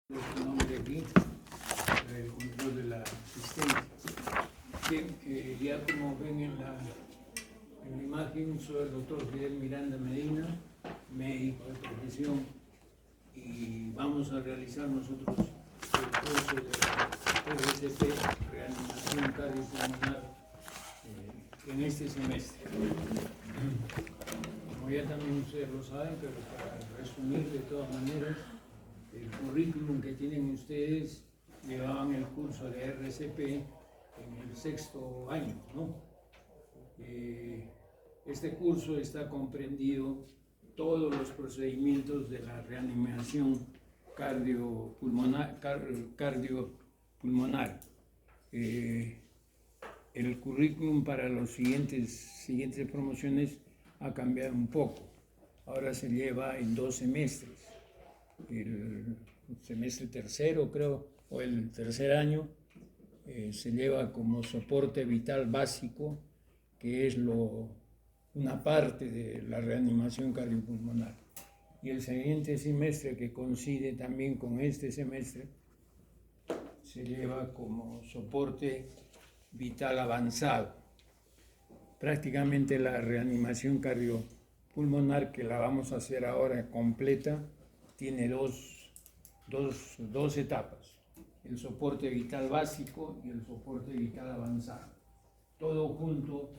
Su nombre aquí, el control de la asistencia. Bien, ya como ven en la imagen, soy el doctor Fidel Miranda Medina, médico de profesión, y vamos a realizar nosotros el curso de la RCP, reanimación cardiopulmonar, en este semestre. Como ya también ustedes lo saben, pero para resumir de todas maneras, el currículum que tienen ustedes llevaban el curso de RCP en el sexto año, ¿no? Este curso está comprendido todos los procedimientos de la reanimación cardiopulmonar. El currículum para las siguientes promociones ha cambiado un poco. Ahora se lleva en 2 semestres. El semestre tercero, creo, o el tercer año, se lleva como soporte vital básico, que es una parte de la reanimación cardiopulmonar. Y el siguiente semestre, que coincide también con este semestre, se lleva como soporte vital avanzado. Prácticamente la reanimación cardiopulmonar, que la vamos a hacer ahora completa, tiene dos etapas: el soporte vital básico y el soporte vital avanzado. Todo junto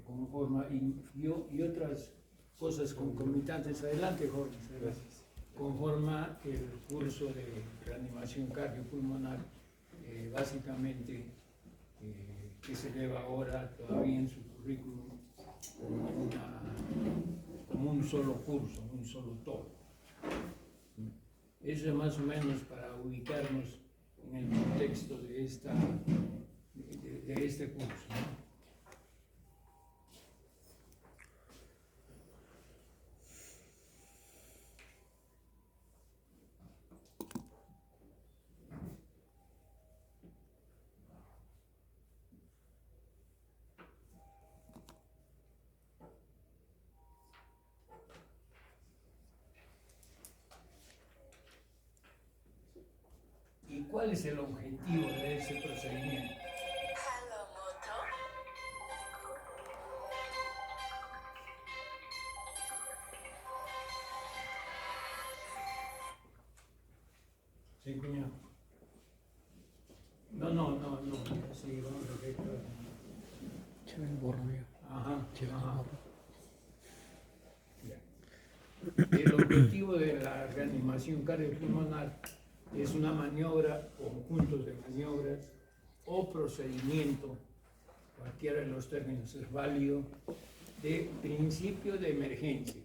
conforma, y otras cosas concomitantes. Adelante, Jorge. Gracias. Conforma el curso de reanimación cardiopulmonar, básicamente, que se lleva ahora todavía en su currículum como un solo curso, un solo todo. Eso es más o menos para ubicarnos en el contexto de este curso, ¿no? ¿Y cuál es el objetivo de ese procedimiento? Sí, cuñado. No. Sí, vamos directo. Chévere el borro, amigo. Ajá. Chévere el borro. El objetivo de la reanimación cardiopulmonar es una maniobra, conjuntos de maniobras o procedimiento, cualquiera de los términos es válido, de principio de emergencia.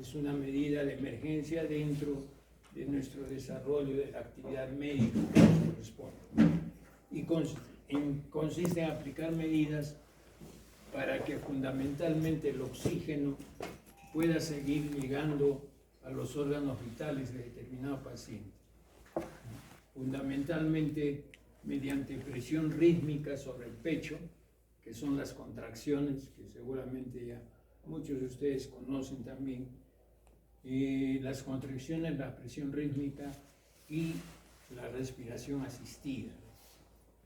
Es una medida de emergencia dentro de nuestro desarrollo de la actividad médica que nos corresponde. Y consiste en aplicar medidas para que fundamentalmente el oxígeno pueda seguir llegando a los órganos vitales de determinado paciente. Fundamentalmente mediante presión rítmica sobre el pecho, que son las contracciones que seguramente ya muchos de ustedes conocen también, las contracciones, la presión rítmica y la respiración asistida,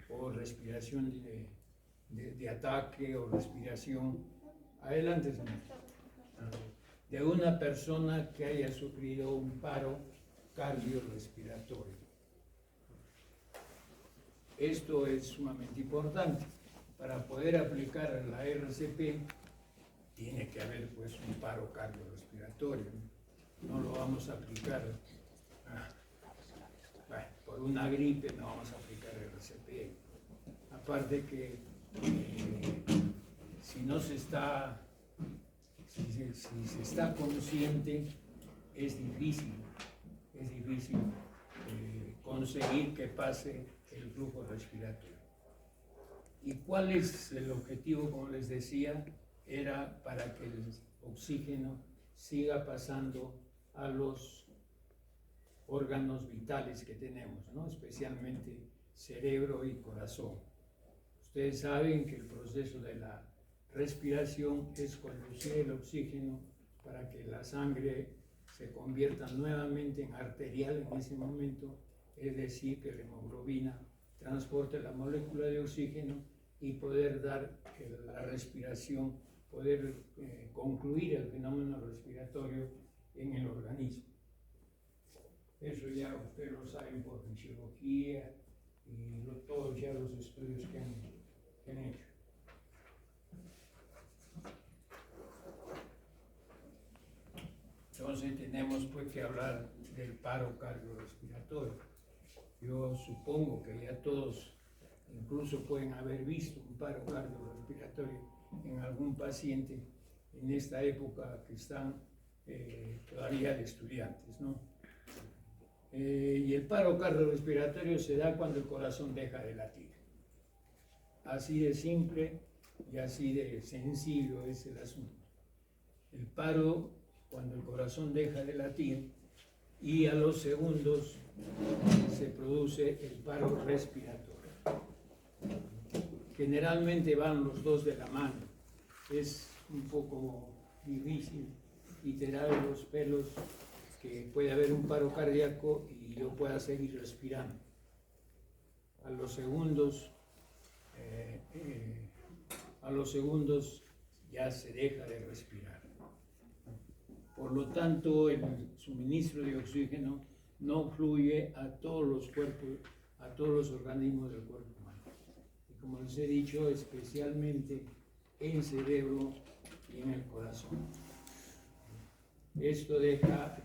o respiración de ataque, o respiración, adelante, señor, de una persona que haya sufrido un paro cardiorrespiratorio. Esto es sumamente importante. Para poder aplicar la RCP tiene que haber pues un paro cardiorrespiratorio. No lo vamos a aplicar por una gripe, no vamos a aplicar RCP. Aparte que si se está consciente, es difícil conseguir que pase el flujo respiratorio. ¿Y cuál es el objetivo? Como les decía, era para que el oxígeno siga pasando a los órganos vitales que tenemos, ¿no? Especialmente cerebro y corazón. Ustedes saben que el proceso de la respiración es conducir el oxígeno para que la sangre se conviertan nuevamente en arterial en ese momento, es decir, que la hemoglobina transporte la molécula de oxígeno y poder dar la respiración, poder concluir el fenómeno respiratorio en el organismo. Eso ya ustedes lo saben por fisiología y todos ya los estudios que han hecho. Entonces tenemos pues que hablar del paro cardiorrespiratorio. Yo supongo que ya todos incluso pueden haber visto un paro cardiorrespiratorio en algún paciente en esta época que están todavía de estudiantes, ¿no? Y el paro cardiorrespiratorio se da cuando el corazón deja de latir. Así de simple y así de sencillo es el asunto. El paro cuando el corazón deja de latir y a los segundos se produce el paro respiratorio. Generalmente van los dos de la mano. Es un poco difícil iterar los pelos que puede haber un paro cardíaco y yo pueda seguir respirando. A los segundos ya se deja de respirar. Por lo tanto, el suministro de oxígeno no fluye a todos los cuerpos, a todos los organismos del cuerpo humano. Y como les he dicho, especialmente en el cerebro y en el corazón. Esto deja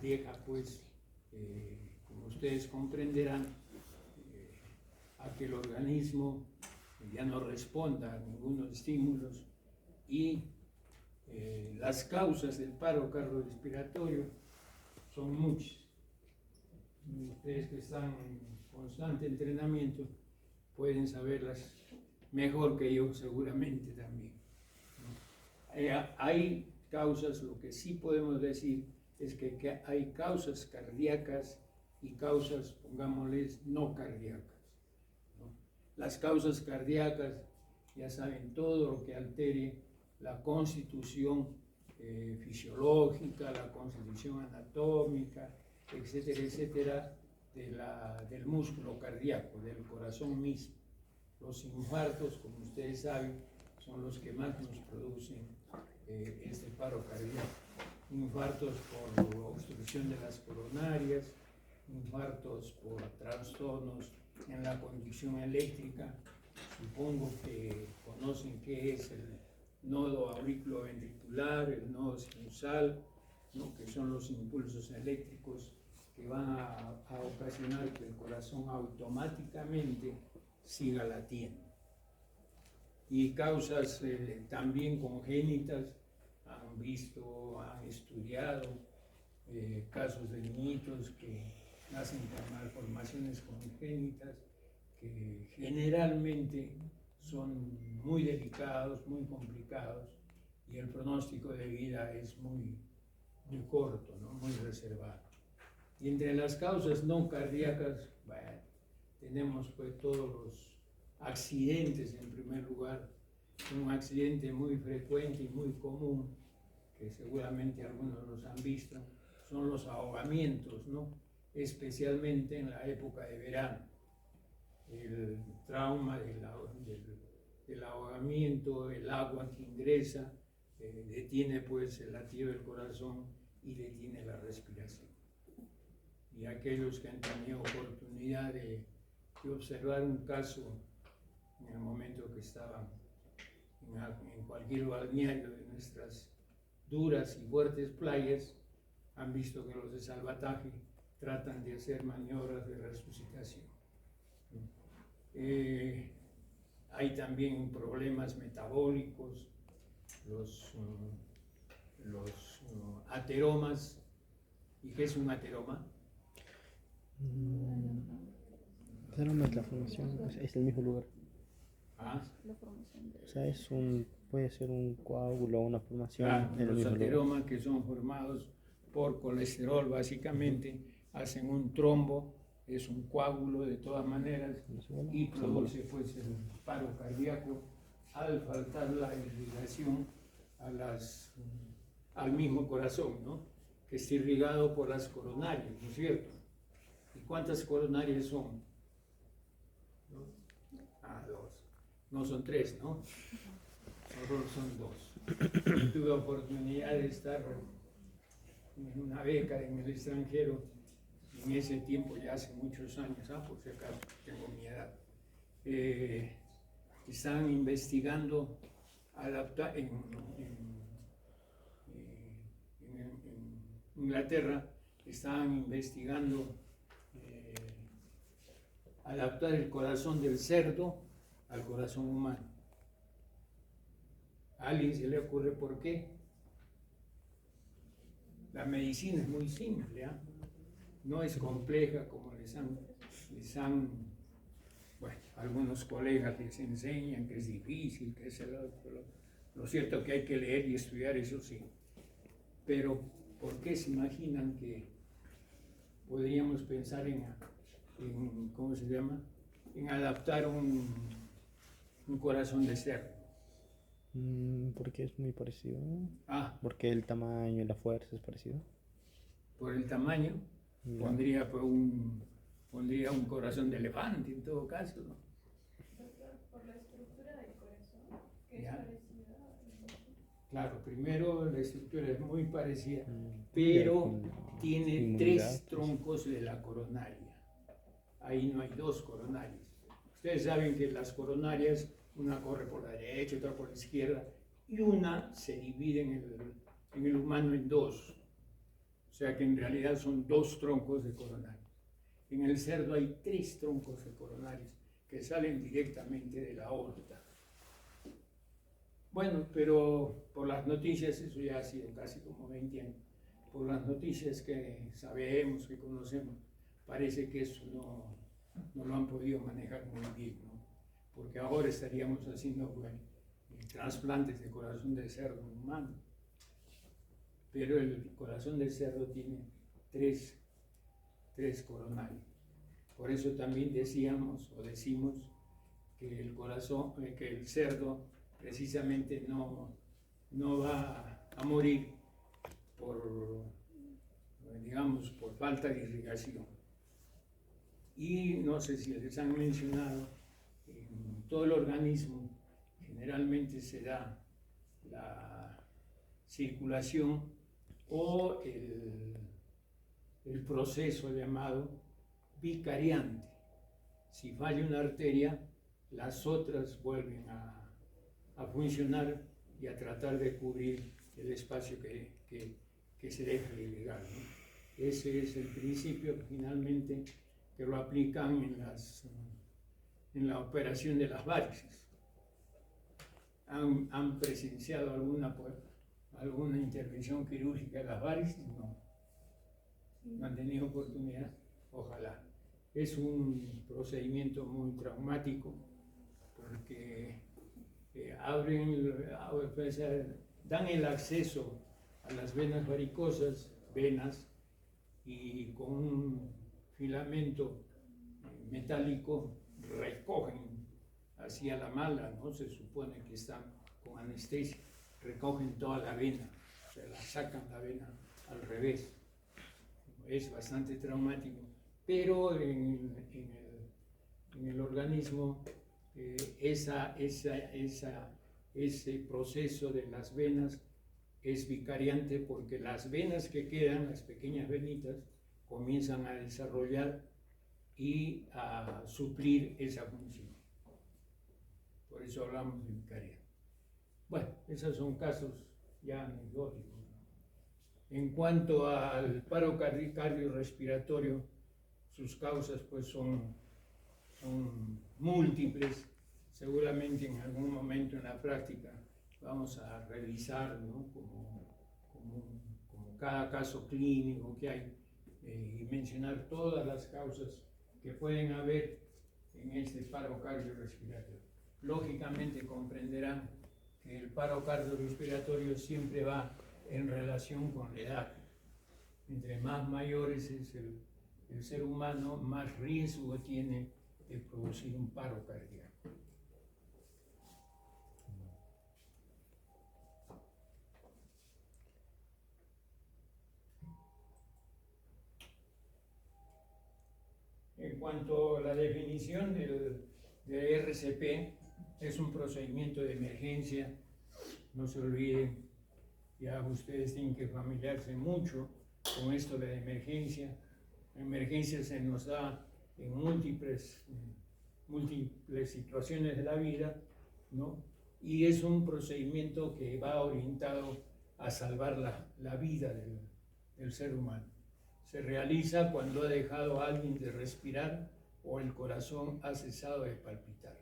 pues, como ustedes comprenderán, a que el organismo ya no responda a ningunos estímulos y las causas del paro cardiorrespiratorio son muchas. Ustedes que están en constante entrenamiento pueden saberlas mejor que yo seguramente también. Hay causas, lo que sí podemos decir es que hay causas cardíacas y causas, pongámosles, no cardíacas, ¿no? Las causas cardíacas, ya saben, todo lo que altere la constitución fisiológica, la constitución anatómica, etcétera, etcétera, del músculo cardíaco, del corazón mismo. Los infartos, como ustedes saben, son los que más nos producen este paro cardíaco. Infartos por obstrucción de las coronarias, infartos por trastornos en la conducción eléctrica. Supongo que conocen qué es el nodo auriculoventricular, el nodo sinusal, ¿no? Que son los impulsos eléctricos que van a ocasionar que el corazón automáticamente siga latiendo. Y causas también congénitas, han estudiado casos de niñitos que nacen con malformaciones congénitas que generalmente son muy delicados, muy complicados y el pronóstico de vida es muy corto, ¿no? Muy reservado. Y entre las causas no cardíacas, bueno, tenemos pues todos los accidentes en primer lugar. Un accidente muy frecuente y muy común, que seguramente algunos los han visto, son los ahogamientos, ¿no? Especialmente en la época de verano. El trauma del ahogamiento, el agua que ingresa, detiene pues el latido del corazón y detiene la respiración. Y aquellos que han tenido oportunidad de observar un caso en el momento que estaban en cualquier balneario de nuestras duras y fuertes playas, han visto que los de salvataje tratan de hacer maniobras de resucitación. Hay también problemas metabólicos, los ateromas. ¿Y qué es un ateroma? Ateroma es la formación, es el mismo lugar. ¿Ah? O sea, puede ser un coágulo o una formación en el Los mismo ateromas lugar. que son formados por colesterol básicamente hacen un trombo, es un coágulo de todas maneras y produce pues el paro cardíaco al faltar la irrigación al mismo corazón, ¿no? que esté irrigado por las coronarias, ¿no es cierto? ¿Y cuántas coronarias son? Dos. No son tres, ¿no? Solo son dos. Tuve oportunidad de estar en una beca en el extranjero, en ese tiempo, ya hace muchos años, por si acaso tengo mi edad. Están investigando adaptar en Inglaterra, estaban investigando adaptar el corazón del cerdo al corazón humano. ¿A alguien se le ocurre por qué? La medicina es muy simple, ¿eh? No es compleja como les han, bueno, algunos colegas les enseñan que es difícil, que es el otro. Lo cierto es que hay que leer y estudiar, eso sí. Pero, ¿por qué se imaginan que podríamos pensar en ¿cómo se llama? En adaptar un corazón de cerdo? Porque es muy parecido. Porque el tamaño y la fuerza es parecido. Por el tamaño, pondría un corazón de elefante en todo caso, ¿no? Por la estructura del corazón, que ¿Ya? es parecida. Claro, primero la estructura es muy parecida, pero tiene tres troncos de la coronaria. Ahí no hay dos coronarias. Ustedes saben que las coronarias, una corre por la derecha, otra por la izquierda, y una se divide en el humano en dos. O sea que en realidad son dos troncos de coronarias. En el cerdo hay tres troncos de coronarias que salen directamente de la aorta. Bueno, pero por las noticias, eso ya ha sido casi como 20 años, por las noticias que sabemos, que conocemos, parece que eso no lo han podido manejar muy bien, ¿no? Porque ahora estaríamos haciendo trasplantes de corazón de cerdo humano, pero el corazón de cerdo tiene tres coronarias. Por eso también decimos que que el cerdo precisamente no va a morir por falta de irrigación. Y no sé si les han mencionado, en todo el organismo generalmente se da la circulación o el proceso llamado vicariante. Si falla una arteria, las otras vuelven a funcionar y a tratar de cubrir el espacio que se deja de irrigar, ¿no? Ese es el principio finalmente que lo aplican en la operación de las varices. ¿Han presenciado alguna intervención quirúrgica de las varices? No han tenido oportunidad. Ojalá. Es un procedimiento muy traumático porque dan el acceso a las venas varicosas, y con un filamento metálico recogen hacia la mala, ¿no? Se supone que están con anestesia, recogen toda la vena, o sea, la sacan la vena al revés. Es bastante traumático, pero en el organismo ese proceso de las venas es vicariante porque las venas que quedan, las pequeñas venitas, comienzan a desarrollar y a suplir esa función. Por eso hablamos de vicariante. Bueno, esos son casos ya anecdóticos. En cuanto al paro cardiorrespiratorio, sus causas pues son múltiples. Seguramente en algún momento en la práctica vamos a revisar, ¿no? como cada caso clínico que hay y mencionar todas las causas que pueden haber en este paro cardiorrespiratorio. Lógicamente comprenderán que el paro cardiorrespiratorio siempre va en relación con la edad. Entre más mayores es el ser humano, más riesgo tiene de producir un paro cardíaco. cuanto a la definición de RCP, es un procedimiento de emergencia. No se olviden, ya ustedes tienen que familiarse mucho con esto de la emergencia. La emergencia se nos da en múltiples situaciones de la vida, ¿no? Y es un procedimiento que va orientado a salvar la vida del ser humano. Se realiza cuando ha dejado a alguien de respirar o el corazón ha cesado de palpitar.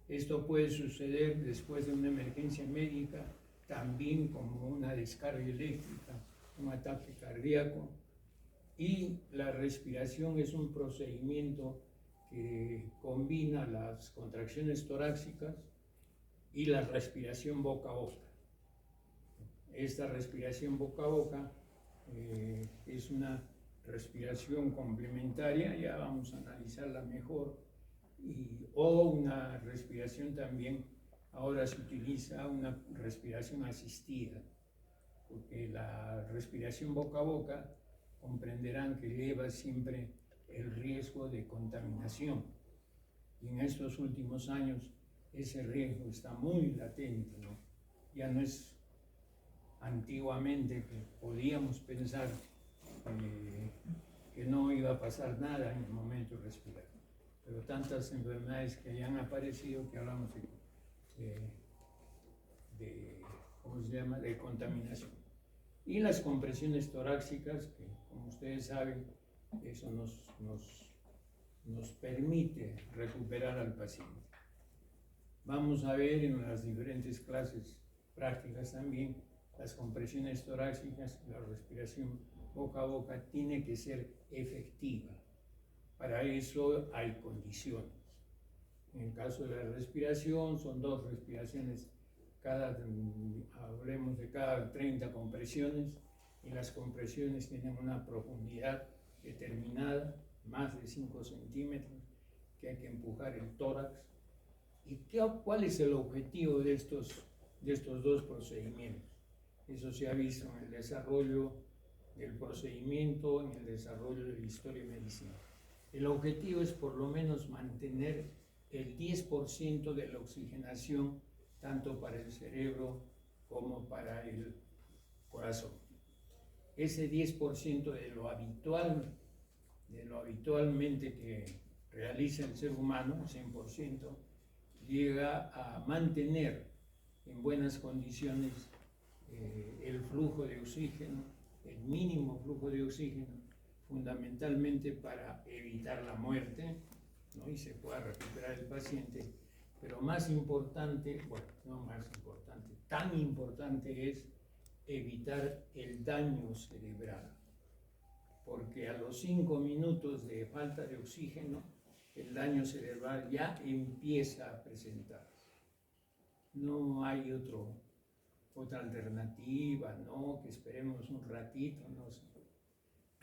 Esto puede suceder después de una emergencia médica, también como una descarga eléctrica, un ataque cardíaco. Y la respiración es un procedimiento que combina las contracciones torácicas y la respiración boca a boca. Esta respiración boca a boca es una respiración complementaria, ya vamos a analizarla mejor, o una respiración también, ahora se utiliza una respiración asistida, porque la respiración boca a boca comprenderán que lleva siempre el riesgo de contaminación. Y en estos últimos años ese riesgo está muy latente, ¿no? Ya no es antiguamente que podíamos pensar que no iba a pasar nada en el momento de respirar. Pero tantas enfermedades que ya han aparecido que hablamos ¿cómo se llama?, de contaminación. Y las compresiones torácicas, que como ustedes saben, eso nos permite recuperar al paciente. Vamos a ver en las diferentes clases prácticas también las compresiones torácicas, la respiración boca a boca tiene que ser efectiva. Para eso hay condiciones. En el caso de la respiración, son 2 respiraciones, hablemos de cada 30 compresiones, y las compresiones tienen una profundidad determinada, más de 5 centímetros, que hay que empujar el tórax. ¿Y cuál es el objetivo de estos 2 procedimientos? Eso se ha visto en el desarrollo del procedimiento, en el desarrollo de la historia de medicina. El objetivo es por lo menos mantener el 10% de la oxigenación, tanto para el cerebro como para el corazón. Ese 10% de lo habitualmente que realiza el ser humano, el 100%, llega a mantener en buenas condiciones el flujo de oxígeno, el mínimo flujo de oxígeno, fundamentalmente para evitar la muerte, ¿no?, y se pueda recuperar el paciente. Pero más importante, bueno, no más importante, tan importante es evitar el daño cerebral, porque a los 5 minutos de falta de oxígeno, el daño cerebral ya empieza a presentarse. No hay otra alternativa, no, que esperemos un ratito, no sé.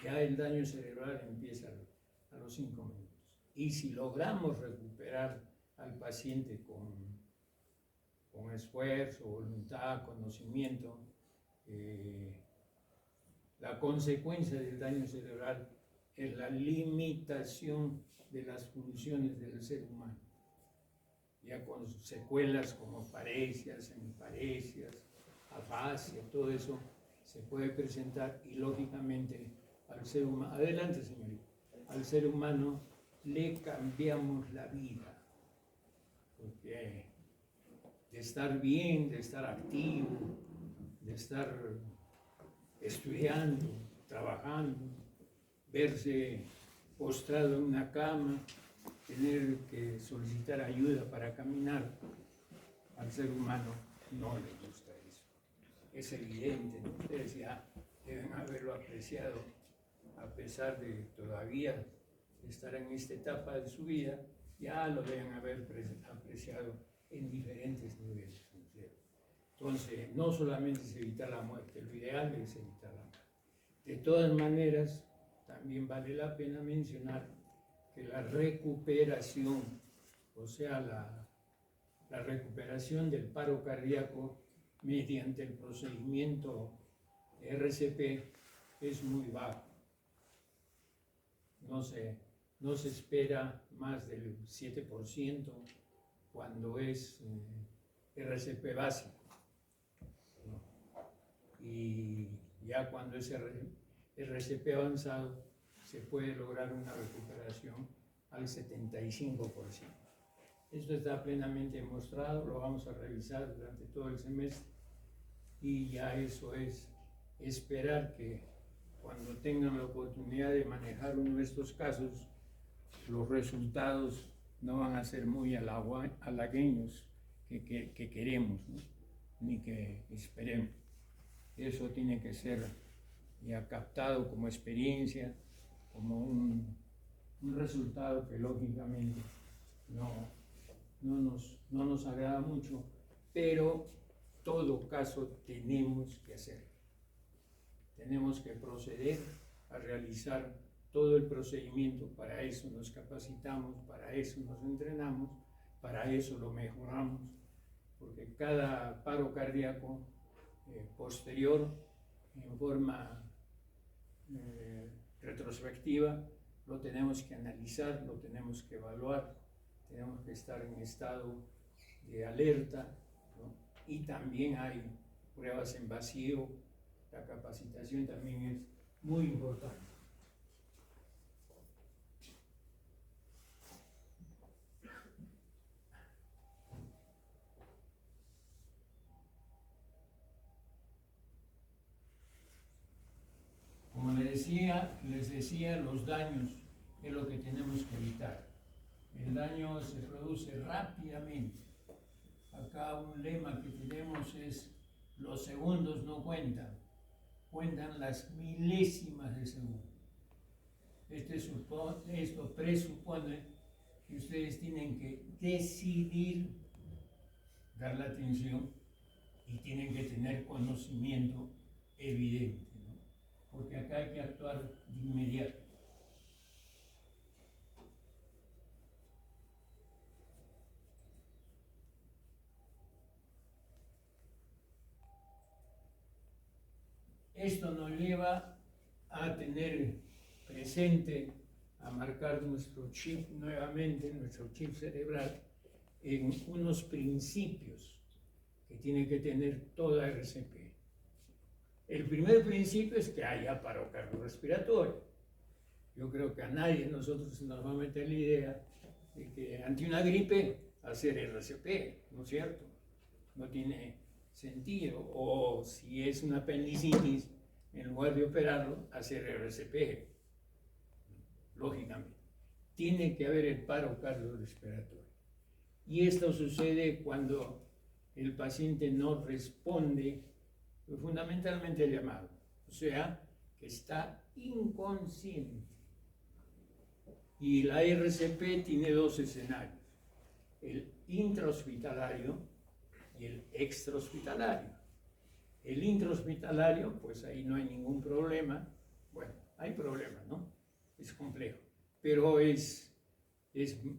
Ya el daño cerebral empieza a los 5 minutos. Y si logramos recuperar al paciente con esfuerzo, voluntad, conocimiento, la consecuencia del daño cerebral es la limitación de las funciones del ser humano, ya con secuelas como paresias, hemiparesias, afasia, todo eso se puede presentar, y lógicamente al ser humano, adelante señorita, al ser humano le cambiamos la vida, porque de estar bien, de estar activo, de estar estudiando, trabajando, verse postrado en una cama, tener que solicitar ayuda para caminar, al ser humano no le gusta eso. Es evidente, ¿no? Ustedes ya deben haberlo apreciado, a pesar de todavía estar en esta etapa de su vida, ya lo deben haber apreciado en diferentes niveles. Entonces, no solamente es evitar la muerte, lo ideal es evitar la muerte. De todas maneras, también vale la pena mencionar que la recuperación, o sea, la recuperación del paro cardíaco mediante el procedimiento RCP es muy bajo. No se no se espera más del 7% cuando es RCP básico, ¿no? Y ya cuando es RCP avanzado se puede lograr una recuperación al 75%. Esto está plenamente demostrado, lo vamos a revisar durante todo el semestre y ya eso es esperar que cuando tengan la oportunidad de manejar uno de estos casos, los resultados no van a ser muy halagueños que queremos, ¿no? Ni que esperemos. Eso tiene que ser ya captado como experiencia, como un resultado que lógicamente no nos agrada mucho, pero todo caso tenemos que hacer. Tenemos que proceder a realizar todo el procedimiento, para eso nos capacitamos, para eso nos entrenamos, para eso lo mejoramos, porque cada paro cardíaco posterior, en forma retrospectiva, lo tenemos que analizar, lo tenemos que evaluar, tenemos que estar en estado de alerta, ¿no? Y también hay pruebas en vacío, la capacitación también es muy importante. Como les decía, los daños es lo que tenemos que evitar. El daño se produce rápidamente. Acá un lema que tenemos es: los segundos no cuentan, cuentan las milésimas de segundo. Esto presupone que ustedes tienen que decidir dar la atención y tienen que tener conocimiento evidente, ¿no? Porque acá hay que actuar de inmediato. Esto nos lleva a tener presente, a marcar nuestro chip nuevamente, nuestro chip cerebral, en unos principios que tiene que tener toda RCP. El primer principio es que haya paro cardiorrespiratorio. Yo creo que a nadie de nosotros se nos va a meter la idea de que ante una gripe hacer RCP, ¿no es cierto? No tiene sentido. O si es una apendicitis, en lugar de operarlo, hacer RCP. Lógicamente. Tiene que haber el paro cardiorrespiratorio. Y esto sucede cuando el paciente no responde fundamentalmente al llamado, o sea, que está inconsciente. Y la RCP tiene dos escenarios: el intrahospitalario y el extrahospitalario. El intrahospitalario, pues ahí no hay ningún problema. Bueno, hay problemas, ¿no? Es complejo, pero es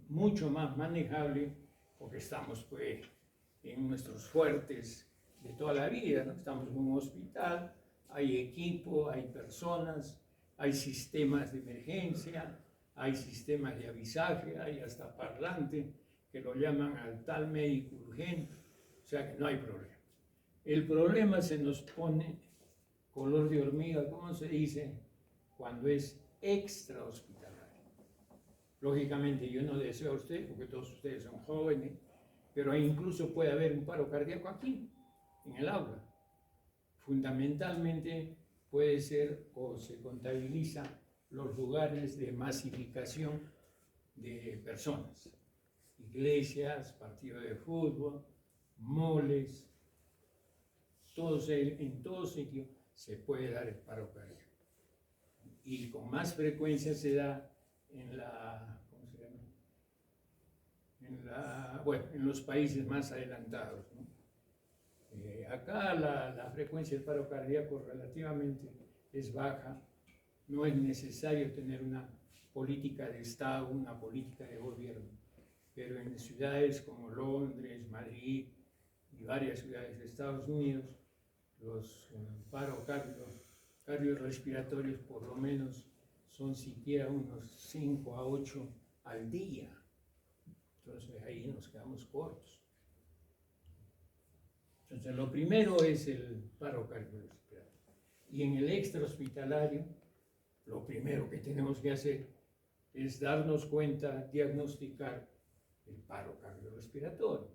mucho más manejable porque estamos pues en nuestros fuertes de toda la vida, ¿no? Estamos en un hospital, hay equipo, hay personas, hay sistemas de emergencia, hay sistemas de avisaje, hay hasta parlante que lo llaman al tal médico urgente, o sea que no hay problema. El problema se nos pone color de hormiga, ¿cómo se dice? Cuando es extrahospitalario. Lógicamente yo no deseo a usted, porque todos ustedes son jóvenes, pero incluso puede haber un paro cardíaco aquí, en el aula. Fundamentalmente puede ser o se contabiliza los lugares de masificación de personas, iglesias, partidos de fútbol, moles, en todo sitio se puede dar el paro cardíaco. Y con más frecuencia se da en en los países más adelantados, ¿no? Acá la frecuencia del paro cardíaco relativamente es baja, no es necesario tener una política de Estado, una política de gobierno, pero en ciudades como Londres, Madrid y varias ciudades de Estados Unidos, los paros cardiorrespiratorios por lo menos son siquiera unos 5 a 8 al día. Entonces ahí nos quedamos cortos. Entonces lo primero es el paro cardiorrespiratorio. Y en el extrahospitalario, lo primero que tenemos que hacer es darnos cuenta, diagnosticar el paro cardiorrespiratorio.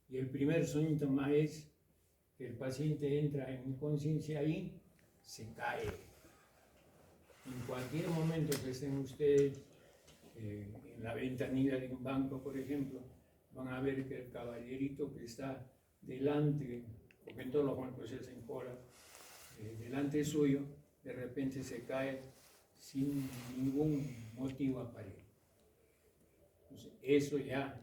Y el primer síntoma es que el paciente entra en inconsciencia y se cae. En cualquier momento que estén ustedes en la ventanilla de un banco, por ejemplo, van a ver que el caballerito que está delante, porque en todos los bancos se hacen cola, delante suyo, de repente se cae sin ningún motivo aparente. Entonces, eso ya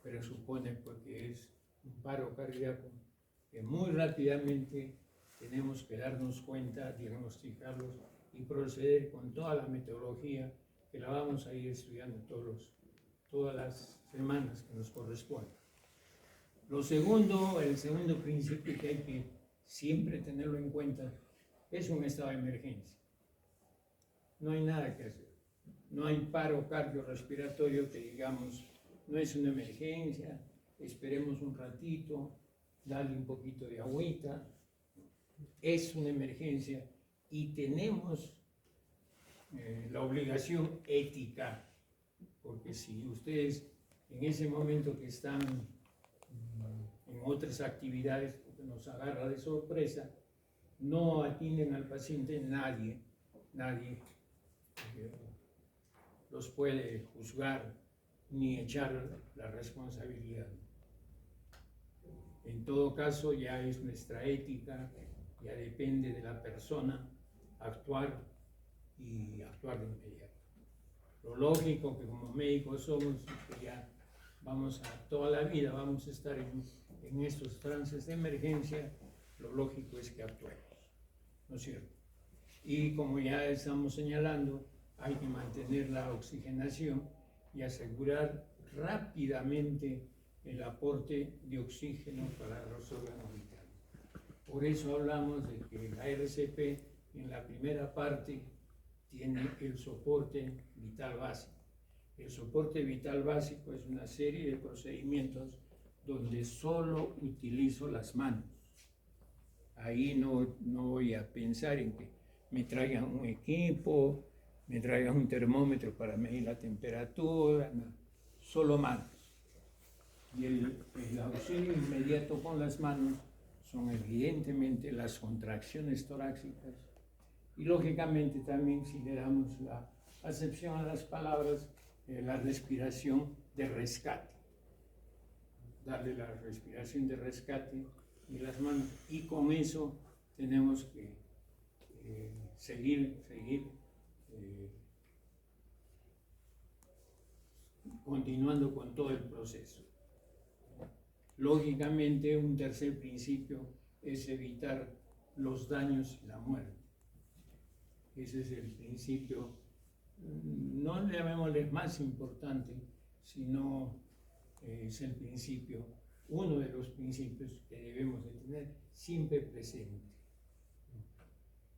presupone porque es un paro cardíaco que muy rápidamente tenemos que darnos cuenta, diagnosticarlos y proceder con toda la metodología que la vamos a ir estudiando todas las semanas que nos corresponden. El segundo principio que hay que siempre tenerlo en cuenta es un estado de emergencia. No hay nada que hacer. No hay paro cardiorrespiratorio que digamos, no es una emergencia, esperemos un ratito, dale un poquito de agüita. Es una emergencia y tenemos la obligación ética, porque si ustedes en ese momento que están en otras actividades, porque nos agarra de sorpresa, no atienden al paciente, nadie los puede juzgar ni echar la responsabilidad. En todo caso, ya es nuestra ética, ya depende de la persona actuar y actuar de inmediato. Lo lógico que como médicos somos, que ya toda la vida vamos a estar en estos trances de emergencia, lo lógico es que actuemos, ¿no es cierto? Y como ya estamos señalando, hay que mantener la oxigenación y asegurar rápidamente el aporte de oxígeno para los órganos vitales. Por eso hablamos de que la RCP en la primera parte tiene el soporte vital básico. El soporte vital básico es una serie de procedimientos donde solo utilizo las manos. Ahí no voy a pensar en que me traigan un equipo, me traigan un termómetro para medir la temperatura, no, solo manos. Y el auxilio inmediato con las manos son evidentemente las contracciones torácicas y lógicamente también, si le damos la acepción a las palabras, la respiración de rescate. Darle la respiración de rescate y las manos, y con eso tenemos que seguir continuando con todo el proceso. Lógicamente, un tercer principio es evitar los daños y la muerte. Ese es el principio, no le llamémosle más importante, sino es el principio, uno de los principios que debemos de tener siempre presente.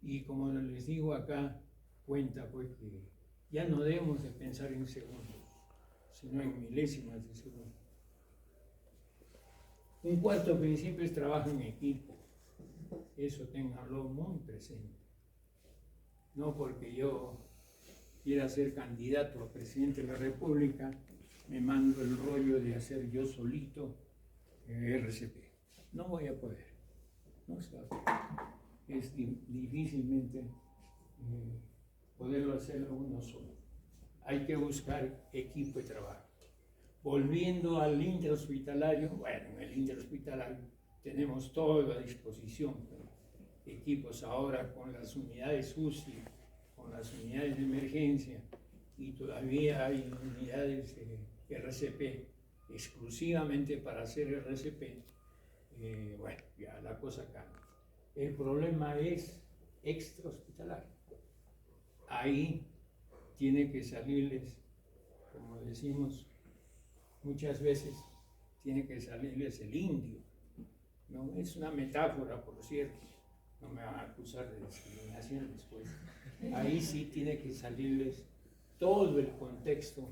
Y como les digo acá, cuenta pues que ya no debemos de pensar en segundos, sino en milésimas de segundo. Un cuarto principio es trabajo en equipo. Eso ténganlo muy presente. No porque yo quiera ser candidato a presidente de la República, me mando el rollo de hacer yo solito RCP. No voy a poder. No se va a poder. Es difícilmente poderlo hacer uno solo. Hay que buscar equipo de trabajo. Volviendo al interhospitalario, bueno, en el interhospitalario tenemos todo a disposición, equipos ahora con las unidades UCI, con las unidades de emergencia, y todavía hay unidades RCP exclusivamente para hacer RCP. Bueno, ya la cosa cambia. El problema es extrahospitalario. Ahí tiene que salirles, como decimos muchas veces, tiene que salirles el indio. ¿No? Es una metáfora, por cierto, no me van a acusar de discriminación después. Ahí sí tiene que salirles todo el contexto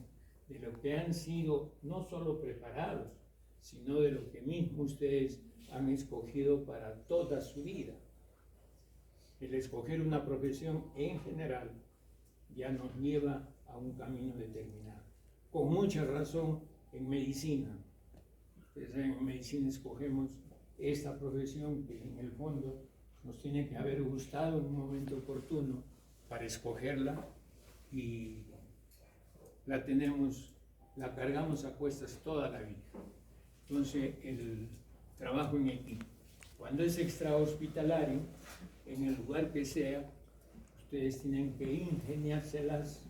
de lo que han sido no solo preparados, sino de lo que mismo ustedes han escogido para toda su vida. El escoger una profesión en general ya nos lleva a un camino determinado. Con mucha razón en medicina. Ustedes saben, en medicina escogemos esta profesión que en el fondo nos tiene que haber gustado en un momento oportuno para escogerla y la cargamos a cuestas toda la vida. Entonces, el trabajo en equipo. Cuando es extrahospitalario, en el lugar que sea, ustedes tienen que ingeniárselas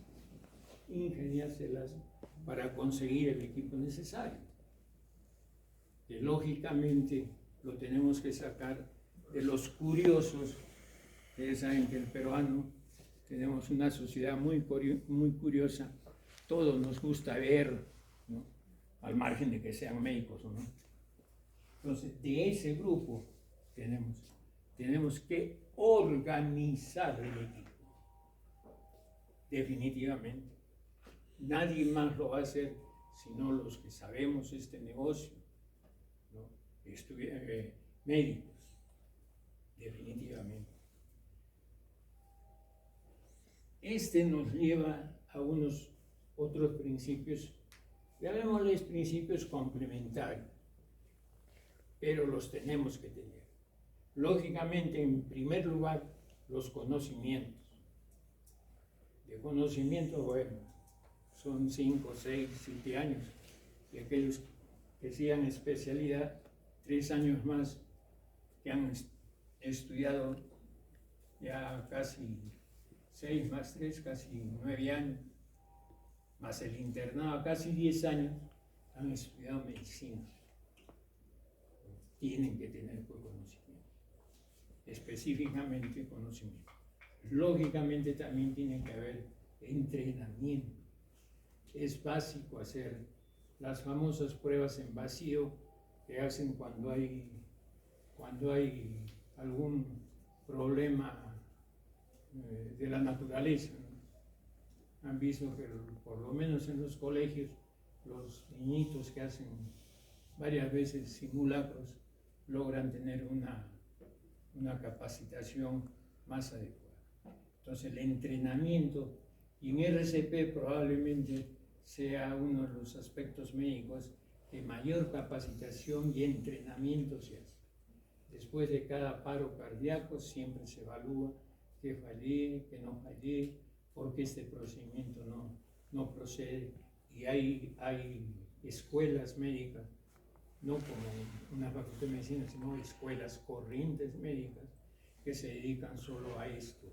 para conseguir el equipo necesario. Que lógicamente lo tenemos que sacar de los curiosos. Ustedes saben que el peruano tenemos una sociedad muy curiosa. Todos nos gusta ver, ¿no? Al margen de que sean médicos o no. Entonces, de ese grupo tenemos que organizar el equipo. Definitivamente. Nadie más lo va a hacer sino los que sabemos este negocio, ¿no? Médicos, definitivamente. Este nos lleva a unos otros principios, llamémosles principios complementarios, pero los tenemos que tener. Lógicamente, en primer lugar, los conocimientos. De conocimiento, bueno, son 5, 6, 7 años, y aquellos que sigan especialidad, 3 años más, que han estudiado ya casi 6 más 3, casi 9 años, más el internado, casi 10 años, han estudiado medicina. Tienen que tener conocimiento, específicamente conocimiento. Lógicamente también tiene que haber entrenamiento. Es básico hacer las famosas pruebas en vacío que hacen cuando hay algún problema de la naturaleza, ¿no? Han visto que por lo menos en los colegios los niñitos que hacen varias veces simulacros logran tener una capacitación más adecuada. Entonces el entrenamiento, y en RCP probablemente sea uno de los aspectos médicos de mayor capacitación y entrenamiento se hace. Después de cada paro cardíaco siempre se evalúa que fallé, que no fallé, porque este procedimiento no procede. Y hay escuelas médicas, no como una facultad de medicina, sino escuelas corrientes médicas que se dedican solo a esto,